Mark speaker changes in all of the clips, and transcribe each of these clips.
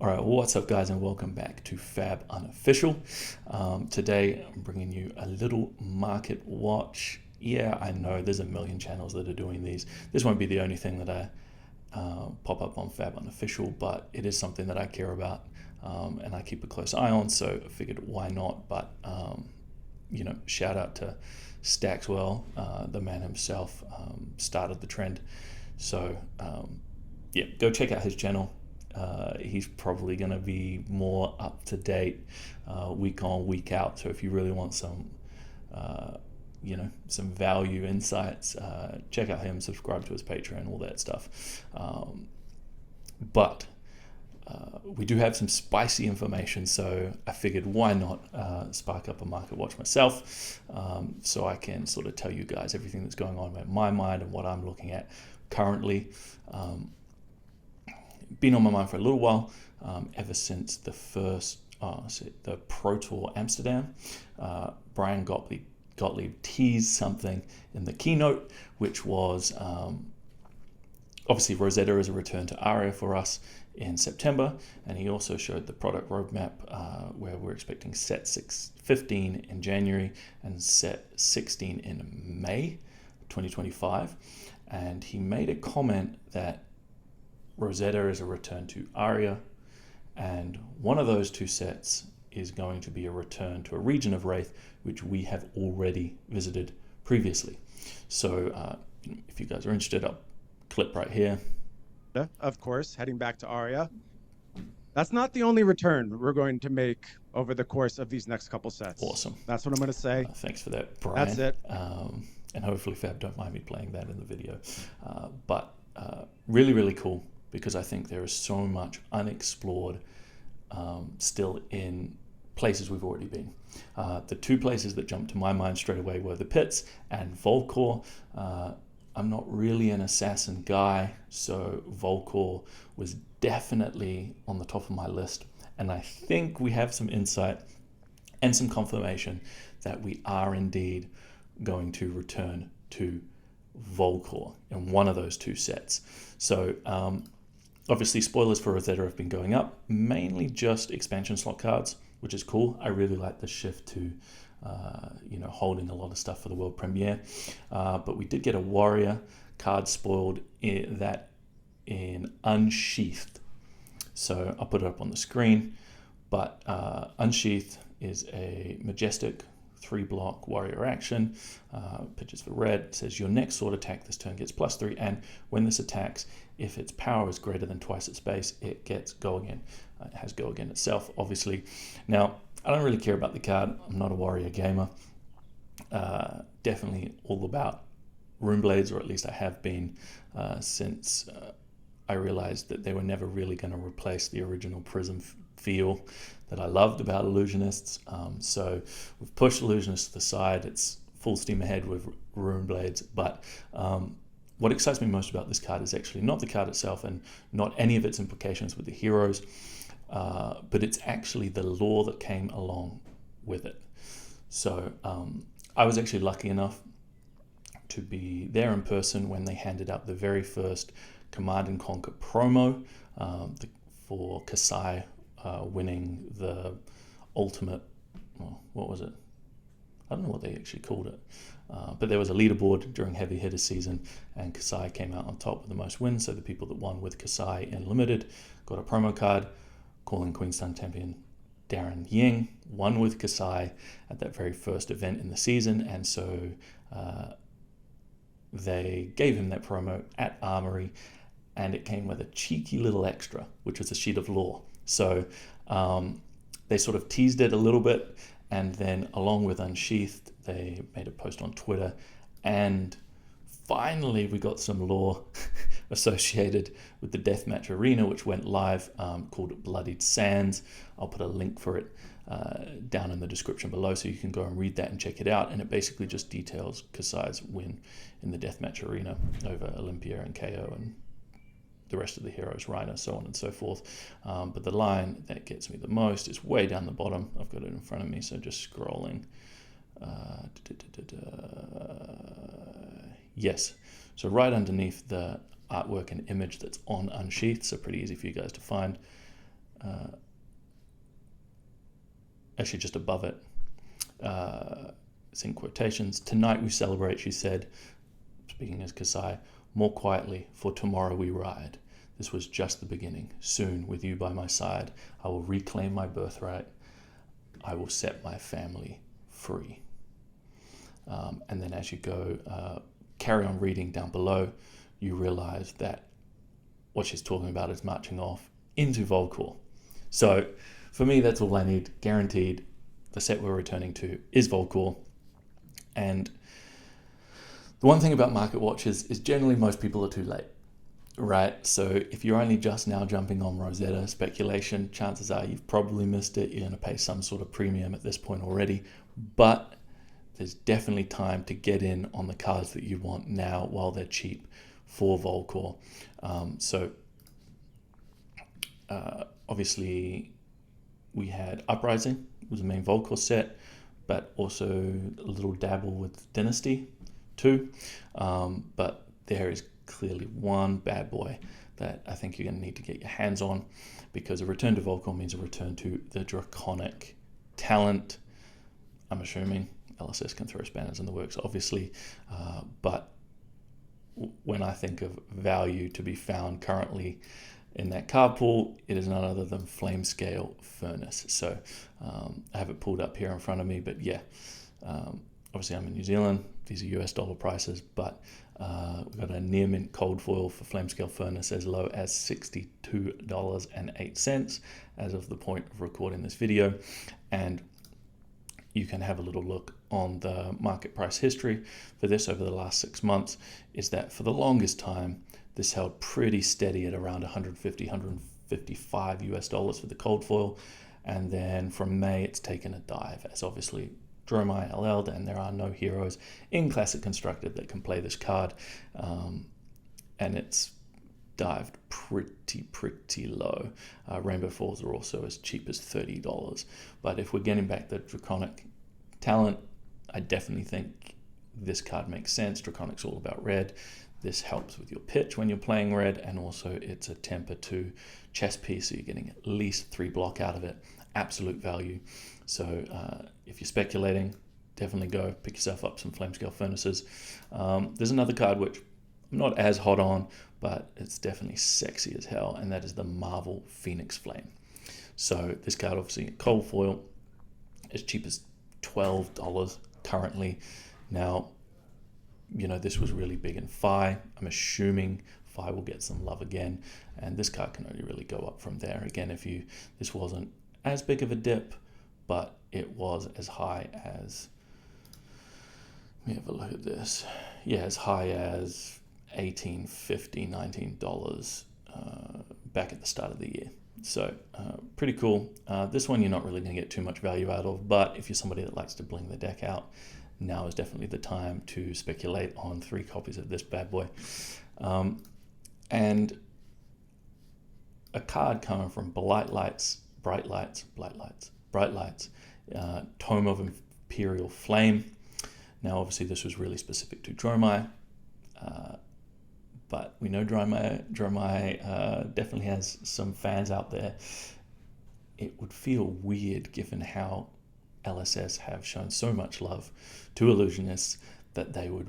Speaker 1: All right, well, what's up, guys, and welcome back to Fab Unofficial. Today, I'm bringing you a little market watch. Yeah, I know there's a million channels that are doing these. This won't be the only thing that I pop up on Fab Unofficial, but it is something that I care about and I keep a close eye on. So I figured, why not? But shout out to Stackswell, the man himself, started the trend. So go check out his channel. He's probably going to be more up to date week on, week out. So if you really want some, some value insights, check out him, subscribe to his Patreon, all that stuff. But we do have some spicy information, so I figured why not spark up a market watch myself, so I can sort of tell you guys everything that's going on in my mind and what I'm looking at currently. Been on my mind for a little while, ever since the Pro Tour Amsterdam. Bryan Gottlieb teased something in the keynote, which was obviously Rosetta is a return to ARIA for us in September, and he also showed the product roadmap where we're expecting set 15 in January and set 16 in May 2025. And he made a comment that Rosetta is a return to ARIA, and one of those two sets is going to be a return to a region of Rathe, which we have already visited previously. So if you guys are interested, I'll clip right here.
Speaker 2: Of course, heading back to ARIA. That's not the only return we're going to make over the course of these next couple sets.
Speaker 1: Awesome.
Speaker 2: That's what I'm going to say.
Speaker 1: Thanks for that, Bryan.
Speaker 2: That's it.
Speaker 1: And hopefully Fab don't mind me playing that in the video. But really, really cool, because I think there is so much unexplored still in places we've already been. The two places that jumped to my mind straight away were the pits and Volcor. I'm not really an assassin guy, so Volcor was definitely on the top of my list. And I think we have some insight and some confirmation that we are indeed going to return to Volcor in one of those two sets. So obviously spoilers for Rosetta have been going up, mainly just expansion slot cards, which is cool. I really like the shift to holding a lot of stuff for the world premiere. But we did get a warrior card spoiled that in Unsheathed. So I'll put it up on the screen. But Unsheathed is a majestic 3-block warrior action. Pitches for red. It says your next sword attack this turn gets +3, and when this attacks, if its power is greater than twice its base, it gets go again. It has go again itself, obviously. Now, I don't really care about the card. I'm not a warrior gamer. Definitely all about rune blades, or at least I have been since I realized that they were never really going to replace the original prism feel that I loved about illusionists. So we've pushed illusionists to the side. It's full steam ahead with rune blades. But what excites me most about this card is actually not the card itself and not any of its implications with the heroes, but it's actually the lore that came along with it. So I was actually lucky enough to be there in person when they handed out the very first Command & Conquer promo for Kassai winning the ultimate, what was it? I don't know what they actually called it. But there was a leaderboard during Heavy Hitter season, and Kassai came out on top with the most wins. So the people that won with Kassai in Limited got a promo card. Calling Queenstown champion Darren Ying won with Kassai at that very first event in the season, and so they gave him that promo at Armory, and it came with a cheeky little extra, which was a sheet of lore. So they sort of teased it a little bit, and then along with Unsheathed, they made a post on Twitter, and finally we got some lore associated with the Deathmatch Arena, which went live, called Bloodied Sands. I'll put a link for it down in the description below, so you can go and read that and check it out. And it basically just details Kassai's win in the Deathmatch Arena over Olympia and KO and the rest of the heroes, Rhino, so on and so forth. But the line that gets me the most is way down the bottom. I've got it in front of me, so just scrolling. Yes, so right underneath the artwork and image that's on Unsheathed, so pretty easy for you guys to find. actually just above it, it's in quotations. "Tonight we celebrate," she said, speaking as Kassai, "more quietly, for tomorrow we ride. This was just the beginning. Soon, with you by my side, I will reclaim my birthright. I will set my family free." And then as you go, carry on reading down below, you realize that what she's talking about is marching off into Volcor. So for me, that's all I need. Guaranteed, the set we're returning to is Volcor. And the one thing about market watches is generally most people are too late, right? So if you're only just now jumping on Rosetta speculation, chances are you've probably missed it. You're going to pay some sort of premium at this point already. But there's definitely time to get in on the cards that you want now while they're cheap for Volcor. Obviously, we had Uprising, was the main Volcor set, but also a little dabble with Dynasty too. But there is clearly one bad boy that I think you're going to need to get your hands on, because a return to Volcor means a return to the Draconic talent. I'm assuming LSS can throw spanners in the works, obviously, but when I think of value to be found currently in that card pool, it is none other than Flame Scale Furnace. So I have it pulled up here in front of me, but yeah, obviously I'm in New Zealand. These are US dollar prices, but we've got a near mint cold foil for Flame Scale Furnace as low as $62.08 as of the point of recording this video. And you can have a little look on the market price history for this over the last 6 months. Is that for the longest time, this held pretty steady at around 150, 155 US dollars for the cold foil. And then from May, it's taken a dive, as obviously Dromai LL'd, and there are no heroes in Classic Constructed that can play this card. And it's dived pretty low. Rainbow Falls are also as cheap as $30. But if we're getting back the Draconic talent, I definitely think this card makes sense. Draconic's all about red. This helps with your pitch when you're playing red, and also it's a temper 2 chess piece, so you're getting at least 3 block out of it. Absolute value. So if you're speculating, definitely go pick yourself up some Flamescale Furnaces. There's another card which I'm not as hot on, but it's definitely sexy as hell, and that is the Marvel Phoenix Flame. So this card, obviously cold foil, as cheap as $12 currently. Now, you know, this was really big in Phi. I'm assuming Phi will get some love again, and this card can only really go up from there. Again, this wasn't as big of a dip, but it was as high as, let me have a look at this. Yeah, as high as $18.50, $19 back at the start of the year. So pretty cool. This one you're not really going to get too much value out of, but if you're somebody that likes to bling the deck out, now is definitely the time to speculate on 3 copies of this bad boy. And a card coming from Bright Lights, Tome of Imperial Flame. Now, obviously, this was really specific to Dromai, but we know Dromai definitely has some fans out there. It would feel weird, given how LSS have shown so much love to illusionists, that they would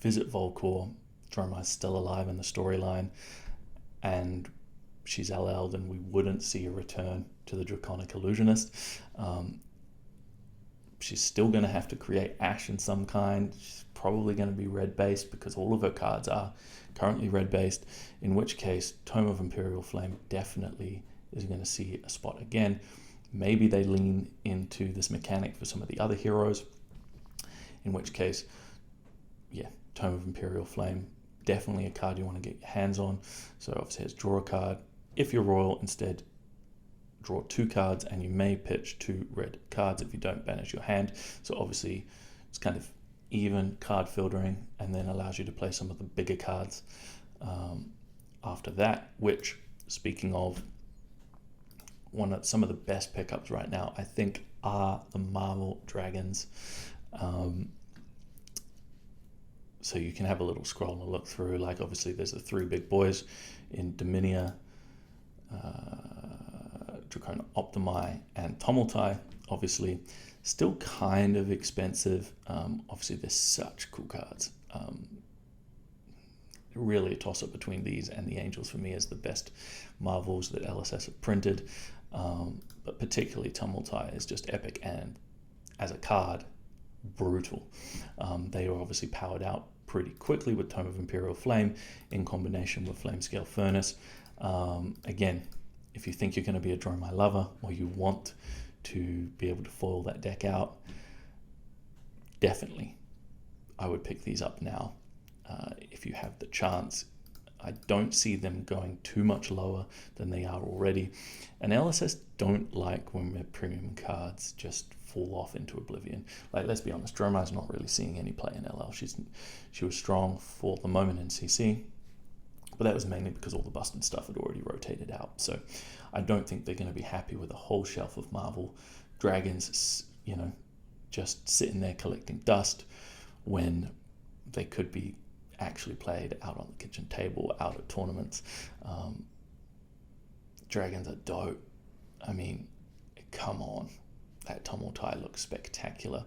Speaker 1: visit Volcor. Dromai's still alive in the storyline, and she's LL'd, and we wouldn't see a return to the Draconic Illusionist. She's still going to have to create Ash in some kind. She's probably going to be red-based, because all of her cards are currently red-based, in which case Tome of Imperial Flame definitely is going to see a spot again. Maybe they lean into this mechanic for some of the other heroes, in which case, yeah, Tome of Imperial Flame, definitely a card you want to get your hands on. So obviously it's draw a card. If you're royal, instead draw 2 cards, and you may pitch 2 red cards if you don't banish your hand. So obviously it's kind of even card filtering, and then allows you to play some of the bigger cards after that, which, speaking of, some of the best pickups right now, I think, are the Marvel Dragons. So you can have a little scroll and look through. Like, obviously there's the 3 big boys in Dominia, Dracona Optimi and Tumulti, obviously. Still kind of expensive. Obviously, they're such cool cards. Really a toss-up between these and the Angels for me as the best Marvels that LSS have printed. But particularly Tumulti is just epic, and as a card, brutal. They are obviously powered out pretty quickly with Tome of Imperial Flame in combination with Flamescale Furnace. Again, if you think you're going to be a Dromai lover, or you want to be able to foil that deck out, definitely I would pick these up now if you have the chance. I don't see them going too much lower than they are already, and LSS don't like when their premium cards just fall off into oblivion. Like, let's be honest, Dromai's not really seeing any play in LL. She was strong for the moment in CC, but that was mainly because all the busted stuff had already rotated out. So I don't think they're going to be happy with a whole shelf of Marvel Dragons, just sitting there collecting dust when they could be actually played out on the kitchen table, out at tournaments. Dragons are dope. I mean, come on. That Tumulti looks spectacular.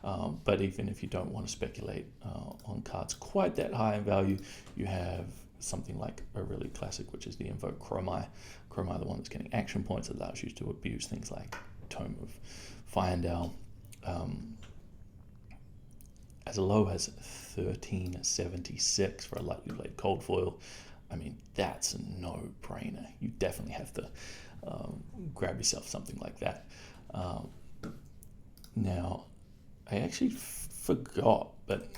Speaker 1: But even if you don't want to speculate on cards quite that high in value, you have something like a really classic, which is the Invoke Chromai. Chromai, the one that's getting action points, allows you to abuse things like Tome of Fyendal. As low as 1376 for a lightly played cold foil. I mean, that's a no-brainer. You definitely have to grab yourself something like that. Now, I actually forgot, but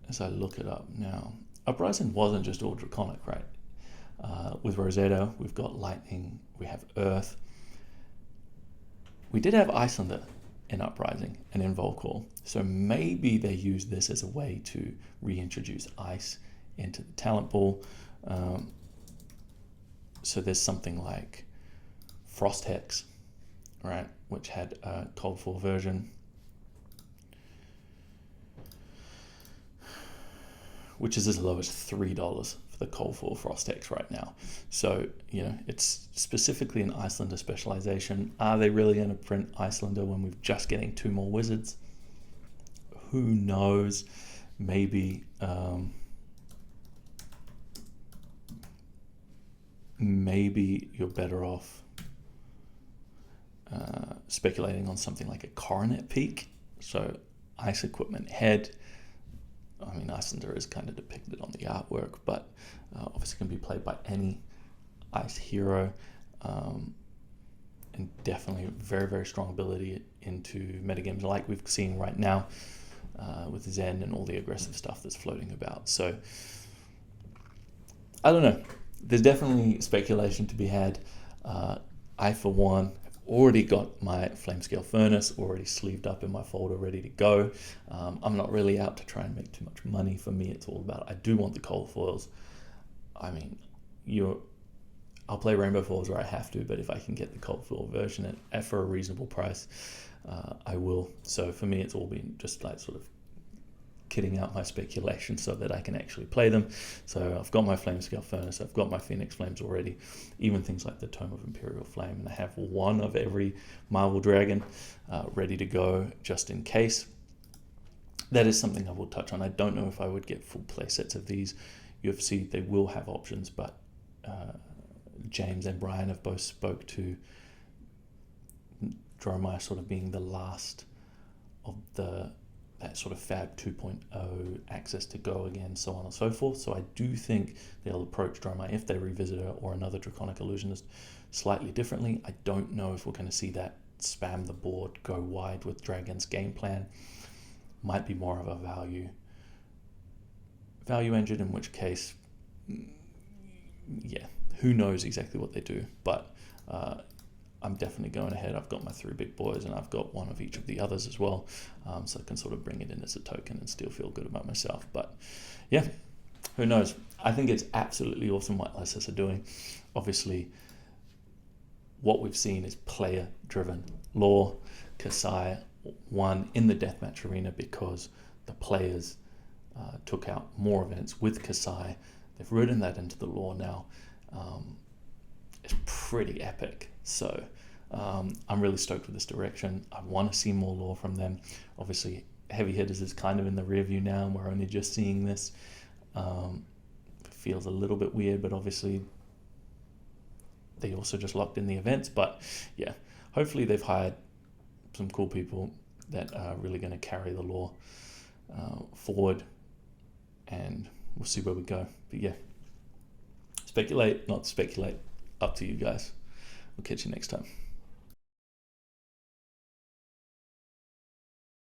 Speaker 1: as I look it up now, Uprising wasn't just all Draconic, right? With Rosetta, we've got Lightning, we have Earth. We did have Icelander in Uprising and in Volcor, so maybe they use this as a way to reintroduce ice into the talent pool. So there's something like Frost Hex, right, which had a cold foil version, which is as low as $3 for the cold foil Frost Hex right now. So, it's specifically an Icelander specialization. Are they really going to print Icelander when we're just getting 2 more wizards? Who knows? Maybe you're better off speculating on something like a Coronet Peak. So Ice Equipment Head. I mean, Icelander is kind of depicted on the artwork, but obviously can be played by any Ice hero, and definitely very, very strong ability into metagames like we've seen right now with Zen and all the aggressive stuff that's floating about. So, I don't know. There's definitely speculation to be had. I, for one, have already got my Flamescale Furnace already sleeved up in my folder, ready to go. I'm not really out to try and make too much money. For me, it's all about, I do want the cold foils. I mean, I'll play Rainbow Foils where I have to, but if I can get the cold foil version at for a reasonable price, I will. So for me, it's all been just like sort of kitting out my speculation so that I can actually play them. So I've got my Flamescale Furnace, I've got my Phoenix Flames already, even things like the Tome of Imperial Flame, and I have one of every Marvel Dragon ready to go just in case. That is something I will touch on. I don't know if I would get full play sets of these. UFC, they will have options, but James and Bryan have both spoke to Dromai sort of being the last of that sort of Fab 2.0 access to go again, so on and so forth. So I do think they'll approach Dromai, if they revisit her or another Draconic Illusionist, slightly differently. I don't know if we're going to see that spam the board, go wide with Dragon's game plan. Might be more of a value engine, in which case, yeah, who knows exactly what they do. But I'm definitely going ahead. I've got my 3 big boys, and I've got one of each of the others as well, so I can sort of bring it in as a token and still feel good about myself. But yeah, who knows? I think it's absolutely awesome what LSS are doing. Obviously, what we've seen is player-driven lore. Kassai won in the deathmatch arena because the players took out more events with Kassai. They've written that into the lore now. pretty epic. So I'm really stoked with this direction. I want to see more lore from them. Obviously, Heavy Hitters is kind of in the rear view now, and we're only just seeing this. Feels a little bit weird, but obviously they also just locked in the events. But yeah, hopefully they've hired some cool people that are really going to carry the lore forward, and we'll see where we go. But yeah, speculate, not speculate, up to you guys. We'll catch you next time.